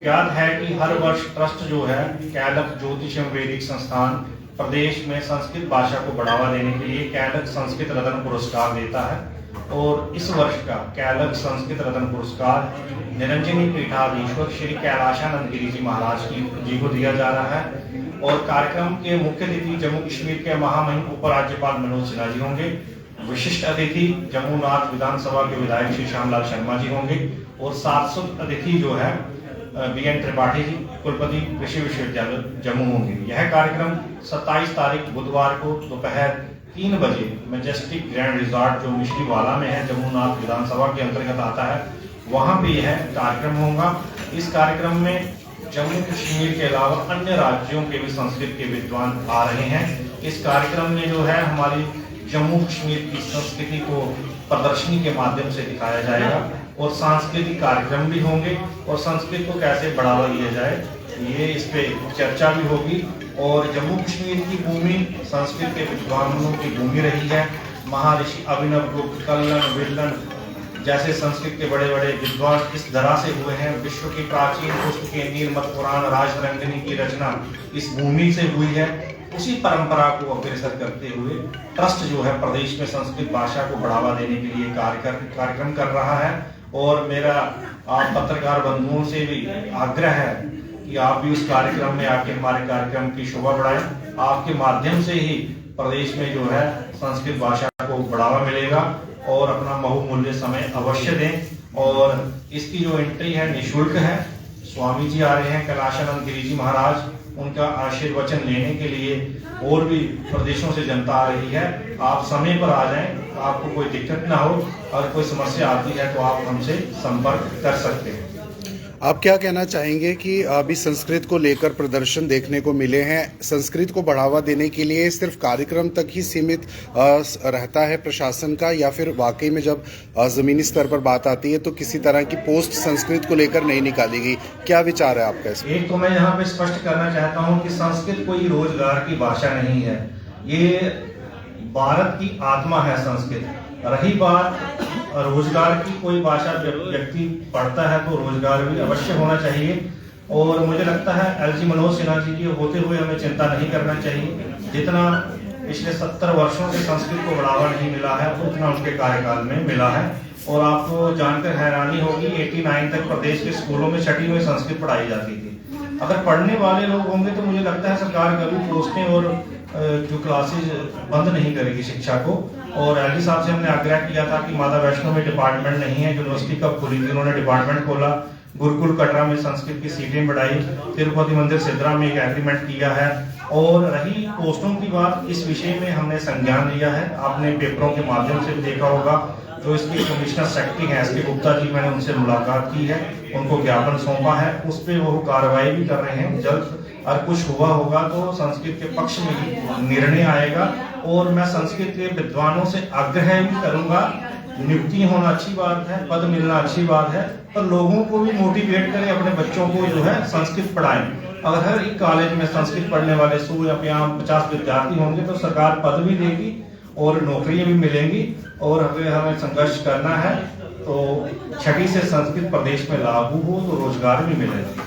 ज्ञात है कि हर वर्ष ट्रस्ट जो है कैलक ज्योतिष एवं वैदिक संस्थान प्रदेश में संस्कृत भाषा को बढ़ावा देने के लिए कैलक संस्कृत रत्न पुरस्कार देता है और इस वर्ष का कैलक संस्कृत रत्न पुरस्कार निरंजनी पीठाधीश्वर श्री कैलाशानंद गिरी जी महाराज जी को दिया जा रहा है। और कार्यक्रम के मुख्य अतिथि जम्मू कश्मीर के महामहिम उपराज्यपाल मनोज सिन्हा जी होंगे। विशिष्ट अतिथि जम्मूनाथ विधानसभा के विधायक श्री श्यामलाल शर्मा जी होंगे और शाश्वत अतिथि जो है BN त्रिपाठी जी कुलपति कृषि विश्वविद्यालय जम्मू होंगे। यह कार्यक्रम 27 तारीख बुधवार को दोपहर 3 बजे मैजेस्टिक ग्रैंड रिजॉर्ट जो मिश्रीवाला में है, जम्मूनाथ विधानसभा के अंतर्गत आता है, वहां पे यह कार्यक्रम होगा। इस कार्यक्रम में जम्मू कश्मीर के अलावा अन्य राज्यों के भी संस्कृत के विद्वान आ रहे हैं। इस कार्यक्रम में जो है हमारी जम्मू कश्मीर की संस्कृति को प्रदर्शनी के माध्यम से दिखाया जाएगा और सांस्कृतिक कार्यक्रम भी होंगे और संस्कृत को कैसे बढ़ावा दिया जाए ये इस पे चर्चा भी होगी। और जम्मू कश्मीर की भूमि संस्कृत के विद्वानों की भूमि रही है। महर्षि अभिनव गुप्त, कल्लन, विल्लन जैसे संस्कृत के बड़े बड़े विद्वान इस धरा से हुए हैं। विश्व की प्राचीन पुस्तकें नीलमत पुराण, राजतरंगिणी की रचना इस भूमि से हुई है। उसी परंपरा को अग्रसर करते हुए ट्रस्ट जो है प्रदेश में संस्कृत भाषा को बढ़ावा देने के लिए कार्यक्रम कर रहा है। और मेरा आप पत्रकार बंधुओं से भी आग्रह है कि आप भी उस कार्यक्रम में आके हमारे कार्यक्रम की शोभा बढ़ाएं। आपके माध्यम से ही प्रदेश में जो है संस्कृत भाषा को बढ़ावा मिलेगा और अपना बहुमूल्य समय अवश्य दें। और इसकी जो एंट्री है निःशुल्क है। स्वामी जी आ रहे हैं कैलाशानंद गिरी जी महाराज, उनका आशीर्वचन लेने के लिए और भी प्रदेशों से जनता आ रही है। आप समय पर आ जाएं, आपको कोई दिक्कत ना हो। अगर कोई समस्या आती है तो आप हमसे संपर्क कर सकते हैं। आप क्या कहना चाहेंगे कि अभी संस्कृत को लेकर प्रदर्शन देखने को मिले हैं, संस्कृत को बढ़ावा देने के लिए सिर्फ कार्यक्रम तक ही सीमित रहता है प्रशासन का, या फिर वाकई में जब जमीनी स्तर पर बात आती है तो किसी तरह की पोस्ट संस्कृत को लेकर नहीं निकाली गई? क्या विचार है आपका इसमें? एक तो मैं यहाँ पे स्पष्ट करना चाहता हूँ कि संस्कृत कोई रोजगार की भाषा नहीं है। ये भारत की आत्मा है संस्कृत। रही बात रोजगार की, कोई भाषा व्यक्ति पढ़ता है तो रोजगार भी अवश्य होना चाहिए। और मुझे लगता है LG मनोज सिन्हा जी के होते हुए हमें चिंता नहीं करना चाहिए। जितना पिछले 70 वर्षों से संस्कृत को बढ़ावा नहीं मिला है उतना उनके कार्यकाल में मिला है। और आपको जानकर हैरानी होगी 89 तक प्रदेश के स्कूलों में 6वीं में संस्कृत पढ़ाई जाती थी। अगर पढ़ने वाले लोग होंगे तो मुझे लगता है सरकार कभी पोस्टें और जो क्लासेज बंद नहीं करेगी शिक्षा को। और LG साहब से हमने आग्रह किया था कि माता वैष्णो में डिपार्टमेंट नहीं है, यूनिवर्सिटी कब खुली थी, उन्होंने डिपार्टमेंट खोला। गुरुकुल कटरा में संस्कृत की सीटें बढ़ाई। तिरुपति मंदिर सिद्धरा में एक एग्रीमेंट किया है। और रही पोस्टों की बात, इस विषय में हमने संज्ञान लिया है। आपने पेपरों के माध्यम से देखा होगा, जो इसके कमिश्नर सेक्रेटरी हैं SK गुप्ता जी, मैंने उनसे मुलाकात की है, उनको ज्ञापन सौंपा है, उस पर वो कार्रवाई भी कर रहे हैं। जल्द और कुछ हुआ होगा तो संस्कृत के पक्ष में ही निर्णय आएगा। और मैं संस्कृत के विद्वानों से आग्रह भी करूंगा, नियुक्ति होना अच्छी बात है, पद मिलना अच्छी बात है, पर लोगों को भी मोटिवेट करें, अपने बच्चों को जो है संस्कृत पढ़ाएं। अगर हर एक कॉलेज में संस्कृत पढ़ने वाले 100 या 50 विद्यार्थी होंगे तो सरकार पद भी देगी और नौकरियां भी मिलेंगी। और हमें संघर्ष करना है तो 6वीं से संस्कृत प्रदेश में लागू हो तो रोजगार भी मिलेगा।